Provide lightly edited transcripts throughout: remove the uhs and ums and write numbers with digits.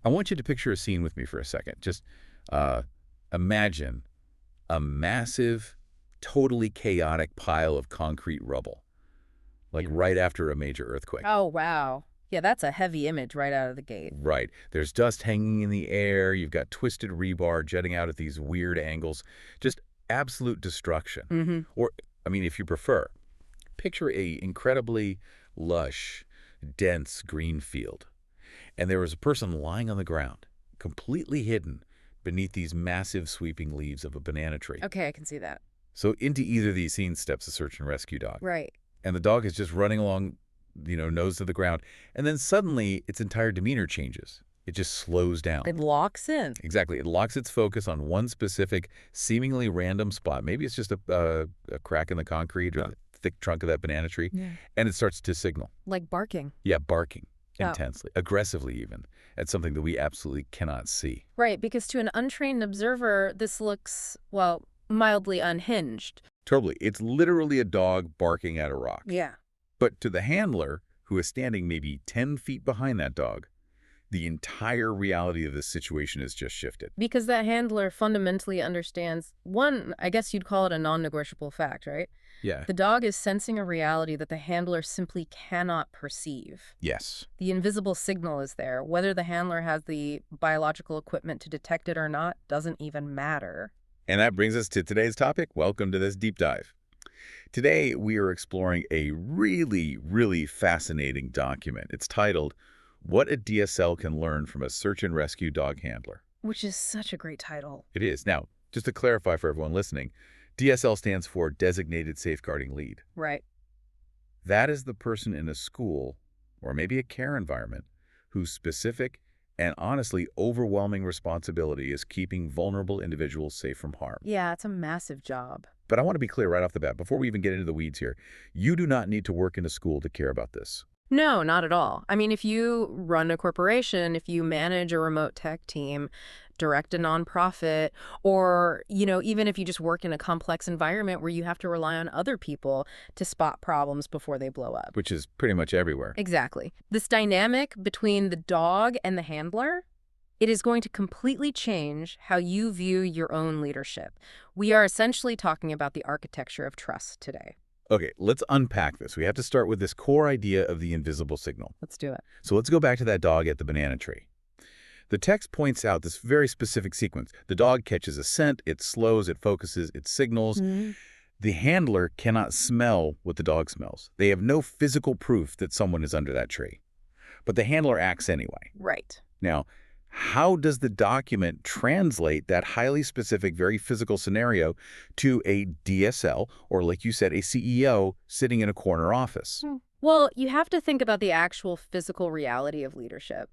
I want you to picture a scene with me for a second. Just uh, imagine a massive, totally chaotic pile of concrete rubble, like right after a major earthquake. Oh, wow. Yeah, that's a heavy image right out of the gate. Right. There's dust hanging in the air. You've got twisted rebar jutting out at these weird angles. Just absolute destruction. Mm-hmm. Or, I mean, if you prefer, picture a incredibly lush, dense green field. And there was a person lying on the ground, completely hidden beneath these massive sweeping leaves of a banana tree. Okay, I can see that. So into either of these scenes steps a search and rescue dog. Right. And the dog is just running along, nose to the ground. And then suddenly its entire demeanor changes. It just slows down. It locks in. Exactly. It locks its focus on one specific, seemingly random spot. Maybe it's just a crack in the concrete or the thick trunk of that banana tree. Yeah. And it starts to signal. Like barking. Yeah, barking. Oh. Intensely, aggressively even, at something that we absolutely cannot see. Right, because to an untrained observer, this looks, well, mildly unhinged. Totally. It's literally a dog barking at a rock. Yeah. But to the handler, who is standing maybe 10 feet behind that dog, the entire reality of this situation has just shifted. Because that handler fundamentally understands, one, I guess you'd call it a non-negotiable fact, right? Yeah. The dog is sensing a reality that the handler simply cannot perceive. Yes. The invisible signal is there. Whether the handler has the biological equipment to detect it or not doesn't even matter. And that brings us to today's topic. Welcome to this deep dive. Today, we are exploring a really, really fascinating document. It's titled, What a DSL Can Learn from a Search and Rescue Dog Handler. Which is such a great title. It is. Now, just to clarify for everyone listening, DSL stands for Designated Safeguarding Lead. Right. That is the person in a school, or maybe a care environment, whose specific and honestly overwhelming responsibility is keeping vulnerable individuals safe from harm. Yeah, it's a massive job. But I want to be clear right off the bat, before we even get into the weeds here, you do not need to work in a school to care about this. No, not at all. I mean, if you run a corporation, if you manage a remote tech team, direct a nonprofit, or, even if you just work in a complex environment where you have to rely on other people to spot problems before they blow up. Which is pretty much everywhere. Exactly. This dynamic between the dog and the handler, it is going to completely change how you view your own leadership. We are essentially talking about the architecture of trust today. Okay, let's unpack this. We have to start with this core idea of the invisible signal. Let's do it. So let's go back to that dog at the banana tree. The text points out this very specific sequence. The dog catches a scent, it slows, it focuses, it signals. Mm-hmm. The handler cannot smell what the dog smells. They have no physical proof that someone is under that tree. But the handler acts anyway. Right. Now, how does the document translate that highly specific, very physical scenario to a DSL, or like you said, a CEO sitting in a corner office? Well, you have to think about the actual physical reality of leadership.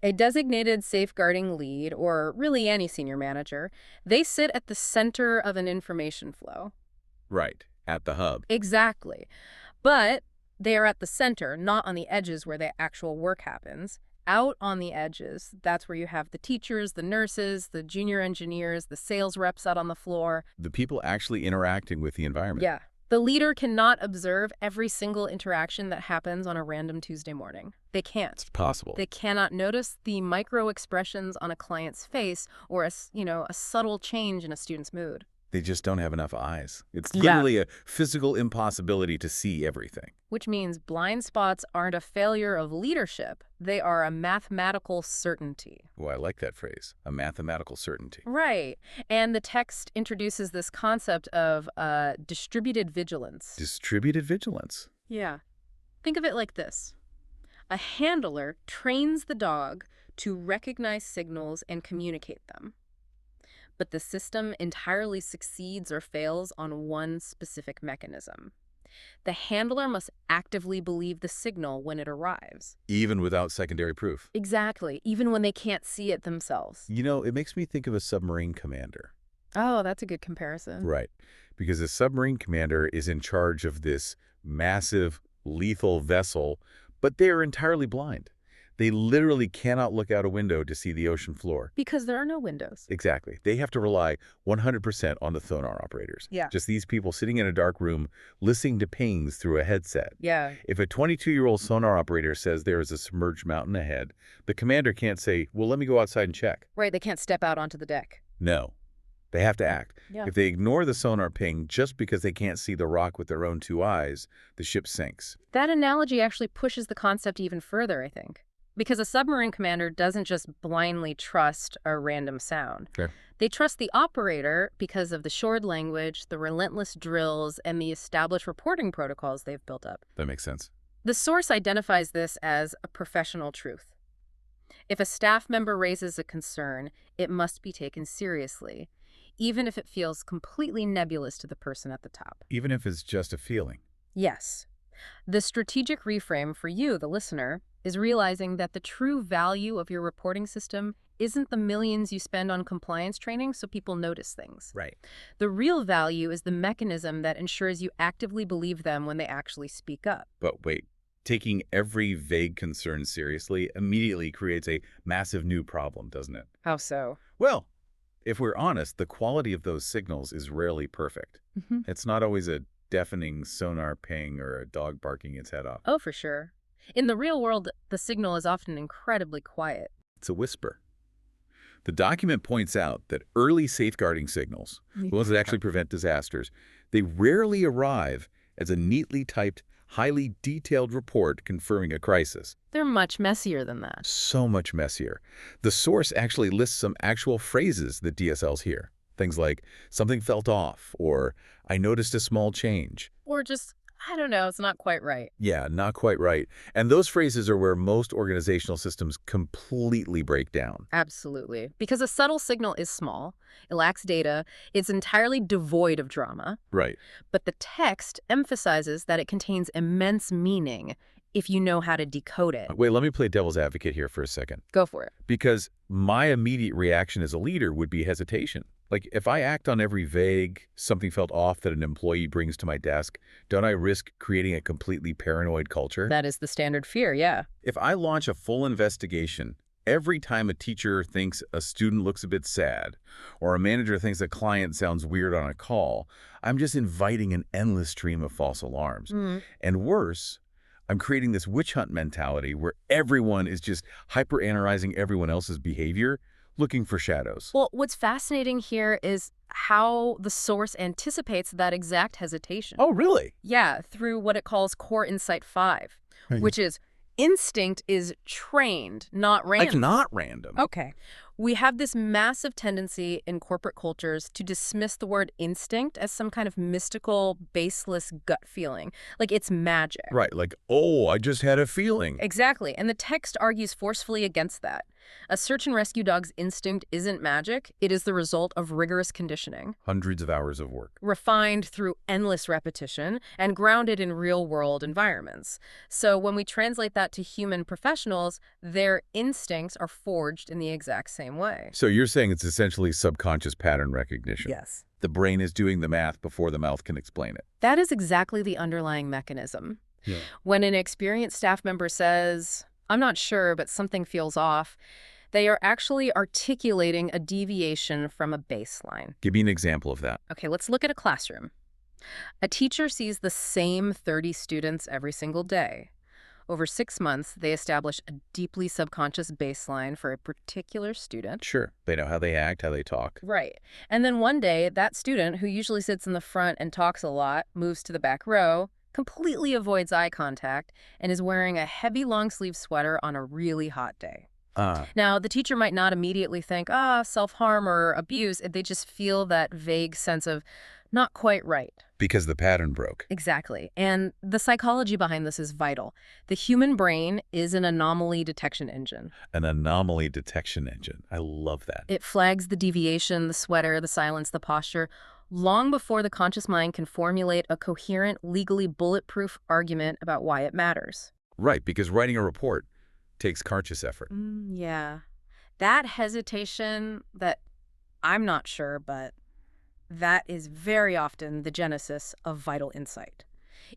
A designated safeguarding lead, or really any senior manager, they sit at the center of an information flow. Right, at the hub. Exactly. But they are at the center, not on the edges where the actual work happens. Out on the edges, that's where you have the teachers, the nurses, the junior engineers, the sales reps out on the floor. The people actually interacting with the environment. Yeah. The leader cannot observe every single interaction that happens on a random Tuesday morning. They can't. It's possible. They cannot notice the micro expressions on a client's face or a subtle change in a student's mood. They just don't have enough eyes. It's literally a physical impossibility to see everything. Which means blind spots aren't a failure of leadership. They are a mathematical certainty. Oh, I like that phrase, a mathematical certainty. Right. And the text introduces this concept of distributed vigilance. Distributed vigilance. Yeah. Think of it like this. A handler trains the dog to recognize signals and communicate them. But the system entirely succeeds or fails on one specific mechanism. The handler must actively believe the signal when it arrives. Even without secondary proof. Exactly, even when they can't see it themselves. It makes me think of a submarine commander. Oh, that's a good comparison. Right, because a submarine commander is in charge of this massive, lethal vessel, but they are entirely blind. They literally cannot look out a window to see the ocean floor. Because there are no windows. Exactly. They have to rely 100% on the sonar operators. Yeah. Just these people sitting in a dark room listening to pings through a headset. Yeah. If a 22-year-old sonar operator says there is a submerged mountain ahead, the commander can't say, well, let me go outside and check. Right, they can't step out onto the deck. No. They have to act. Yeah. If they ignore the sonar ping just because they can't see the rock with their own two eyes, the ship sinks. That analogy actually pushes the concept even further, I think. Because a submarine commander doesn't just blindly trust a random sound. Fair. They trust the operator because of the shored language, the relentless drills, and the established reporting protocols they've built up. That makes sense. The source identifies this as a professional truth. If a staff member raises a concern, it must be taken seriously, even if it feels completely nebulous to the person at the top. Even if it's just a feeling. Yes. The strategic reframe for you, the listener, is realizing that the true value of your reporting system isn't the millions you spend on compliance training so people notice things. Right. The real value is the mechanism that ensures you actively believe them when they actually speak up. But wait, taking every vague concern seriously immediately creates a massive new problem, doesn't it? How so? Well, if we're honest, the quality of those signals is rarely perfect. It's not always a deafening sonar ping or a dog barking its head off. Oh, for sure. In the real world, the signal is often incredibly quiet. It's a whisper. The document points out that early safeguarding signals, the ones that actually prevent disasters, they rarely arrive as a neatly typed, highly detailed report confirming a crisis. They're much messier than that. So much messier. The source actually lists some actual phrases that DSLs hear. Things like, something felt off, or I noticed a small change. Or just, I don't know, it's not quite right. Yeah, not quite right. And those phrases are where most organizational systems completely break down. Absolutely. Because a subtle signal is small, it lacks data, it's entirely devoid of drama. Right. But the text emphasizes that it contains immense meaning if you know how to decode it. Wait, let me play devil's advocate here for a second. Go for it. Because my immediate reaction as a leader would be hesitation. Like, if I act on every vague, something felt off that an employee brings to my desk, don't I risk creating a completely paranoid culture? That is the standard fear, yeah. If I launch a full investigation, every time a teacher thinks a student looks a bit sad, or a manager thinks a client sounds weird on a call, I'm just inviting an endless stream of false alarms. And worse, I'm creating this witch hunt mentality where everyone is just hyper-analyzing everyone else's behavior, looking for shadows. Well, what's fascinating here is how the source anticipates that exact hesitation. Oh, really? Yeah, through what it calls core insight 5, which is instinct is trained, not random. Like, not random. Okay. We have this massive tendency in corporate cultures to dismiss the word instinct as some kind of mystical, baseless gut feeling. Like it's magic. Right, like, oh, I just had a feeling. Exactly. And the text argues forcefully against that. A search and rescue dog's instinct isn't magic. It is the result of rigorous conditioning. Hundreds of hours of work. Refined through endless repetition and grounded in real-world environments. So when we translate that to human professionals, their instincts are forged in the exact same way. So you're saying it's essentially subconscious pattern recognition. Yes. The brain is doing the math before the mouth can explain it. That is exactly the underlying mechanism. Yeah. When an experienced staff member says, I'm not sure, but something feels off, they are actually articulating a deviation from a baseline. Give me an example of that. Okay, let's look at a classroom. A teacher sees the same 30 students every single day. Over 6 months, they establish a deeply subconscious baseline for a particular student. Sure. They know how they act, how they talk. Right. And then one day, that student, who usually sits in the front and talks a lot, moves to the back row, completely avoids eye contact, and is wearing a heavy long-sleeve sweater on a really hot day. Now, the teacher might not immediately think, self-harm or abuse. They just feel that vague sense of not quite right. Because the pattern broke. Exactly. And the psychology behind this is vital. The human brain is an anomaly detection engine. An anomaly detection engine. I love that. It flags the deviation, the sweater, the silence, the posture, long before the conscious mind can formulate a coherent, legally bulletproof argument about why it matters. Right, because writing a report takes conscious effort. Yeah. That hesitation that I'm not sure, but that is very often the genesis of vital insight.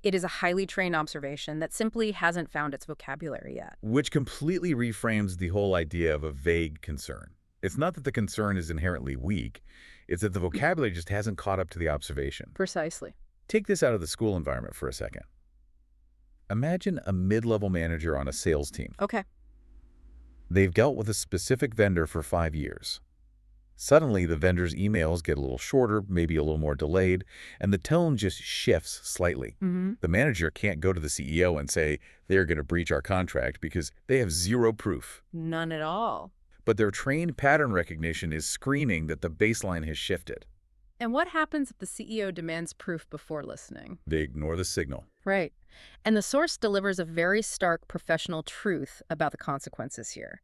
It is a highly trained observation that simply hasn't found its vocabulary yet. Which completely reframes the whole idea of a vague concern. It's not that the concern is inherently weak, it's that the vocabulary just hasn't caught up to the observation. Precisely. Take this out of the school environment for a second. Imagine a mid-level manager on a sales team. Okay. They've dealt with a specific vendor for 5 years. Suddenly, the vendor's emails get a little shorter, maybe a little more delayed, and the tone just shifts slightly. The manager can't go to the CEO and say they're going to breach our contract because they have zero proof. None at all. But their trained pattern recognition is screaming that the baseline has shifted. And what happens if the CEO demands proof before listening? They ignore the signal. Right. And the source delivers a very stark professional truth about the consequences here.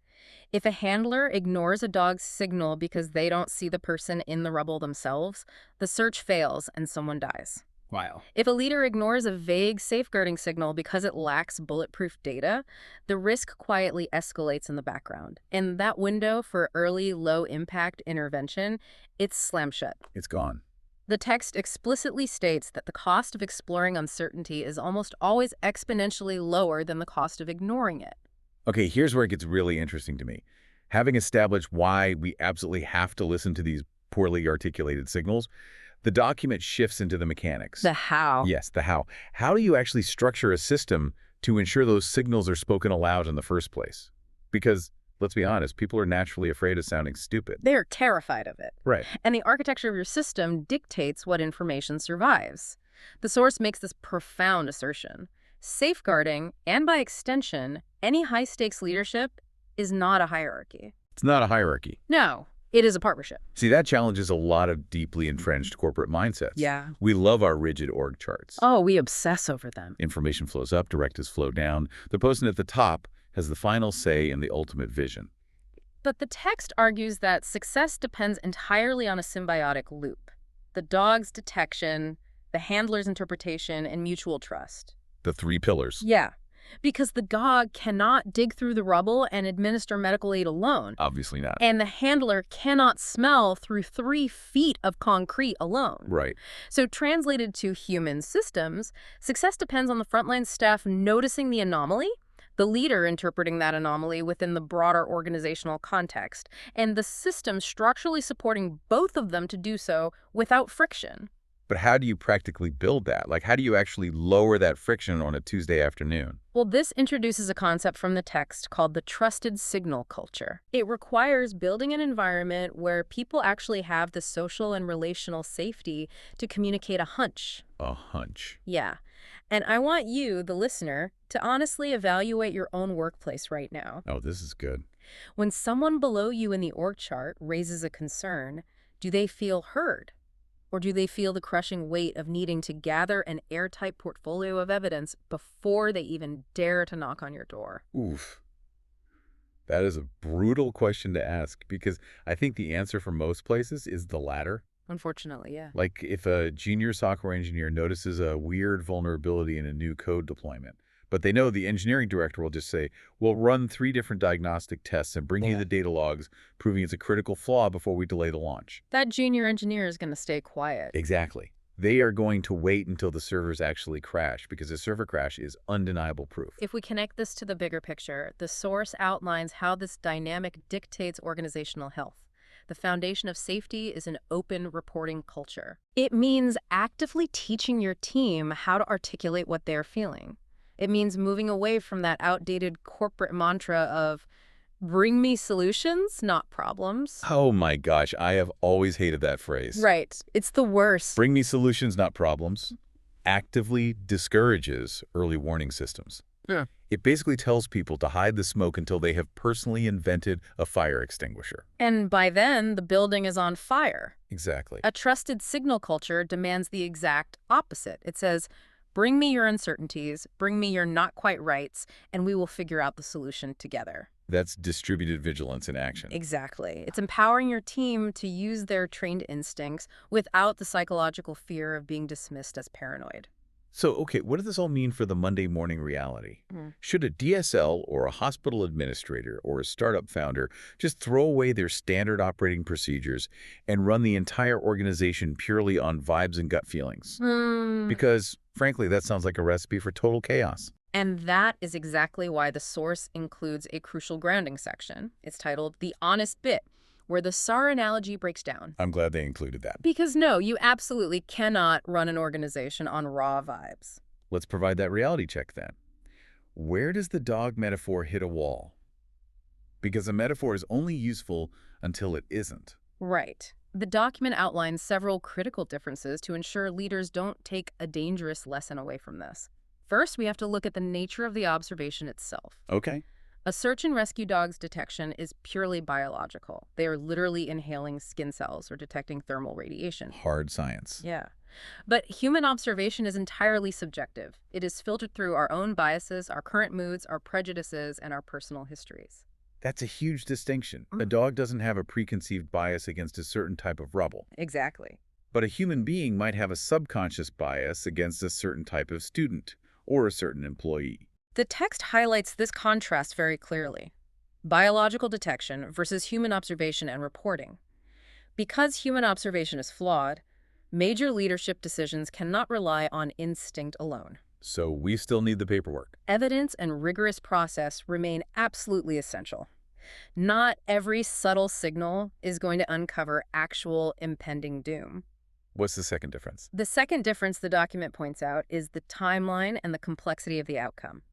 If a handler ignores a dog's signal because they don't see the person in the rubble themselves, the search fails and someone dies. Wow. If a leader ignores a vague safeguarding signal because it lacks bulletproof data, the risk quietly escalates in the background. And that window for early, low-impact intervention, it's slammed shut. It's gone. The text explicitly states that the cost of exploring uncertainty is almost always exponentially lower than the cost of ignoring it. Okay, here's where it gets really interesting to me. Having established why we absolutely have to listen to these poorly articulated signals, the document shifts into the mechanics. The how. Yes, the how. How do you actually structure a system to ensure those signals are spoken aloud in the first place? Because, let's be honest, people are naturally afraid of sounding stupid. They're terrified of it. Right. And the architecture of your system dictates what information survives. The source makes this profound assertion. Safeguarding, and by extension, any high-stakes leadership is not a hierarchy. It's not a hierarchy. No, it is a partnership. See, that challenges a lot of deeply entrenched corporate mindsets. Yeah. We love our rigid org charts. Oh, we obsess over them. Information flows up, directives flow down. The person at the top has the final say in the ultimate vision. But the text argues that success depends entirely on a symbiotic loop. The dog's detection, the handler's interpretation, and mutual trust. The 3 pillars. Yeah, because the dog cannot dig through the rubble and administer medical aid alone. Obviously not. And the handler cannot smell through 3 feet of concrete alone. Right. So translated to human systems, success depends on the frontline staff noticing the anomaly, the leader interpreting that anomaly within the broader organizational context, and the system structurally supporting both of them to do so without friction. But how do you practically build that? Like, how do you actually lower that friction on a Tuesday afternoon? Well, this introduces a concept from the text called the trusted signal culture. It requires building an environment where people actually have the social and relational safety to communicate a hunch. A hunch. Yeah. And I want you, the listener, to honestly evaluate your own workplace right now. Oh, this is good. When someone below you in the org chart raises a concern, do they feel heard? Or do they feel the crushing weight of needing to gather an airtight portfolio of evidence before they even dare to knock on your door? Oof. That is a brutal question to ask because I think the answer for most places is the latter. Unfortunately, yeah. Like if a junior software engineer notices a weird vulnerability in a new code deployment, but they know the engineering director will just say, we'll run 3 different diagnostic tests and bring you the data logs, proving it's a critical flaw before we delay the launch. That junior engineer is going to stay quiet. Exactly. They are going to wait until the servers actually crash because a server crash is undeniable proof. If we connect this to the bigger picture, the source outlines how this dynamic dictates organizational health. The foundation of safety is an open reporting culture. It means actively teaching your team how to articulate what they're feeling. It means moving away from that outdated corporate mantra of, bring me solutions, not problems. Oh my gosh, I have always hated that phrase. Right. It's the worst. Bring me solutions, not problems. Actively discourages early warning systems. Yeah. It basically tells people to hide the smoke until they have personally invented a fire extinguisher. And by then, the building is on fire. Exactly. A trusted signal culture demands the exact opposite. It says, bring me your uncertainties, bring me your not quite rights, and we will figure out the solution together. That's distributed vigilance in action. Exactly. It's empowering your team to use their trained instincts without the psychological fear of being dismissed as paranoid. So, okay, what does this all mean for the Monday morning reality? Mm. Should a DSL or a hospital administrator or a startup founder just throw away their standard operating procedures and run the entire organization purely on vibes and gut feelings? Hmm. Because, frankly, that sounds like a recipe for total chaos. And that is exactly why the source includes a crucial grounding section. It's titled The Honest Bit, where the SAR analogy breaks down. I'm glad they included that. Because no, you absolutely cannot run an organization on raw vibes. Let's provide that reality check then. Where does the dog metaphor hit a wall? Because a metaphor is only useful until it isn't. Right. The document outlines several critical differences to ensure leaders don't take a dangerous lesson away from this. First, we have to look at the nature of the observation itself. Okay. A search and rescue dog's detection is purely biological. They are literally inhaling skin cells or detecting thermal radiation. Hard science. Yeah. But human observation is entirely subjective. It is filtered through our own biases, our current moods, our prejudices, and our personal histories. That's a huge distinction. A dog doesn't have a preconceived bias against a certain type of rubble. Exactly. But a human being might have a subconscious bias against a certain type of student or a certain employee. The text highlights this contrast very clearly. Biological detection versus human observation and reporting. Because human observation is flawed, major leadership decisions cannot rely on instinct alone. So we still need the paperwork. Evidence and rigorous process remain absolutely essential. Not every subtle signal is going to uncover actual impending doom. What's the second difference? The second difference the document points out is the timeline and the complexity of the outcome.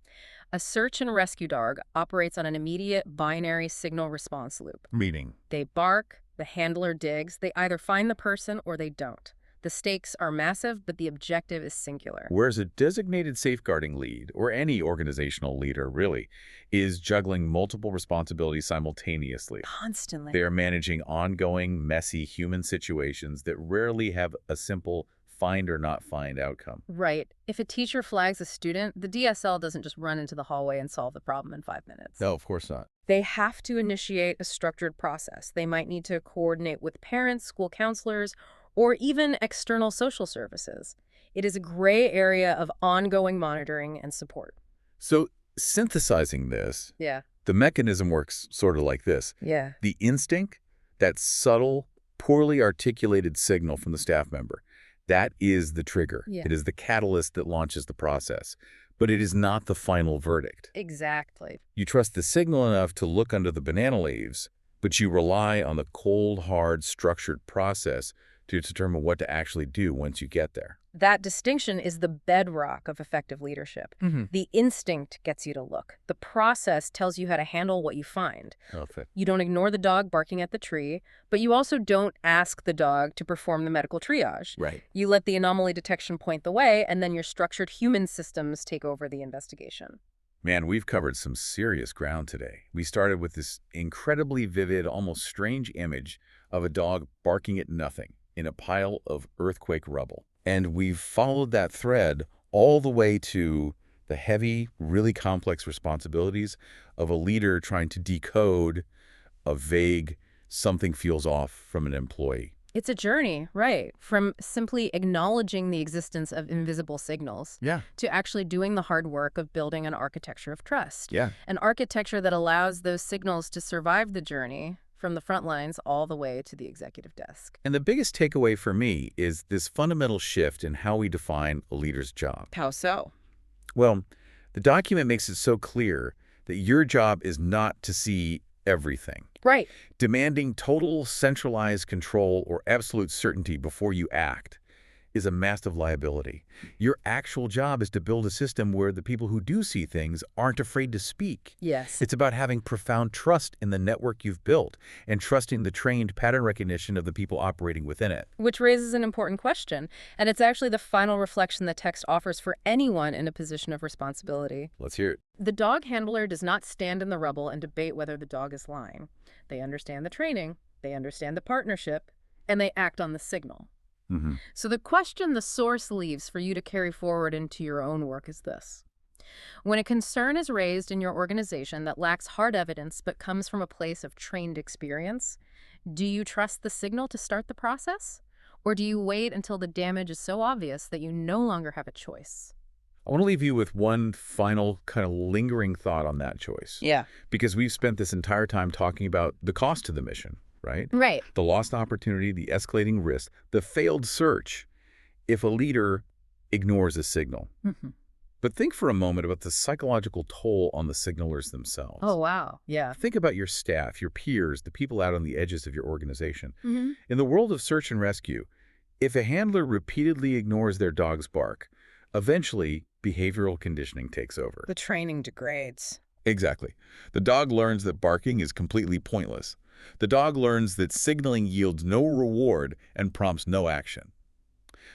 A search and rescue dog operates on an immediate binary signal response loop. Meaning? They bark, the handler digs, they either find the person or they don't. The stakes are massive, but the objective is singular. Whereas a designated safeguarding lead, or any organizational leader really, is juggling multiple responsibilities simultaneously. Constantly. They are managing ongoing, messy human situations that rarely have a simple find or not find outcome. Right. If a teacher flags a student, the DSL doesn't just run into the hallway and solve the problem in 5 minutes. No, of course not. They have to initiate a structured process. They might need to coordinate with parents, school counselors, or even external social services. It is a gray area of ongoing monitoring and support. So synthesizing this, Yeah. the mechanism works sort of like this. Yeah. The instinct, that subtle, poorly articulated signal from the staff member, that is the trigger. Yeah. It is the catalyst that launches the process. But it is not the final verdict. Exactly. You trust the signal enough to look under the banana leaves, but you rely on the cold, hard, structured process to determine what to actually do once you get there. That distinction is the bedrock of effective leadership. The instinct gets you to look. The process tells you how to handle what you find. Perfect. You don't ignore the dog barking at the tree, but you also don't ask the dog to perform the medical triage. Right. You let the anomaly detection point the way, and then your structured human systems take over the investigation. Man, we've covered some serious ground today. We started with this incredibly vivid, almost strange image of a dog barking at nothing in a pile of earthquake rubble. And we've followed that thread all the way to the heavy, really complex responsibilities of a leader trying to decode a vague something feels off from an employee. It's a journey, right, from simply acknowledging the existence of invisible signals Yeah. to actually doing the hard work of building an architecture of trust. Yeah. An architecture that allows those signals to survive the journey from the front lines all the way to the executive desk. And the biggest takeaway for me is this fundamental shift in how we define a leader's job. How so? Well, the document makes it so clear that your job is not to see everything. Right. Demanding total centralized control or absolute certainty before you act is a massive liability. Your actual job is to build a system where the people who do see things aren't afraid to speak. Yes. It's about having profound trust in the network you've built and trusting the trained pattern recognition of the people operating within it. Which raises an important question, and it's actually the final reflection the text offers for anyone in a position of responsibility. Let's hear it. The dog handler does not stand in the rubble and debate whether the dog is lying. They understand the training, they understand the partnership, and they act on the signal. So the question the source leaves for you to carry forward into your own work is this. When a concern is raised in your organization that lacks hard evidence but comes from a place of trained experience, do you trust the signal to start the process? Or do you wait until the damage is so obvious that you no longer have a choice? I want to leave you with one final kind of lingering thought on that choice. Yeah. Because we've spent this entire time talking about the cost to the mission, right? Right. The lost opportunity, the escalating risk, the failed search if a leader ignores a signal. Hmm. But think for a moment about the psychological toll on the signalers themselves. Oh, wow. Yeah. Think about your staff, your peers, the people out on the edges of your organization. Hmm. In the world of search and rescue, if a handler repeatedly ignores their dog's bark, eventually behavioral conditioning takes over. The training degrades. Exactly. The dog learns that barking is completely pointless. The dog learns that signaling yields no reward and prompts no action.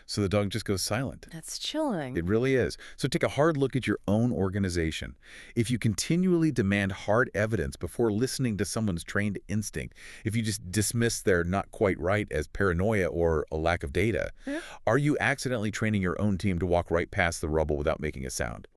So the dog just goes silent. That's chilling. It really is. So take a hard look at your own organization. If you continually demand hard evidence before listening to someone's trained instinct, if you just dismiss their not quite right as paranoia or a lack of data, Yeah. are you accidentally training your own team to walk right past the rubble without making a sound?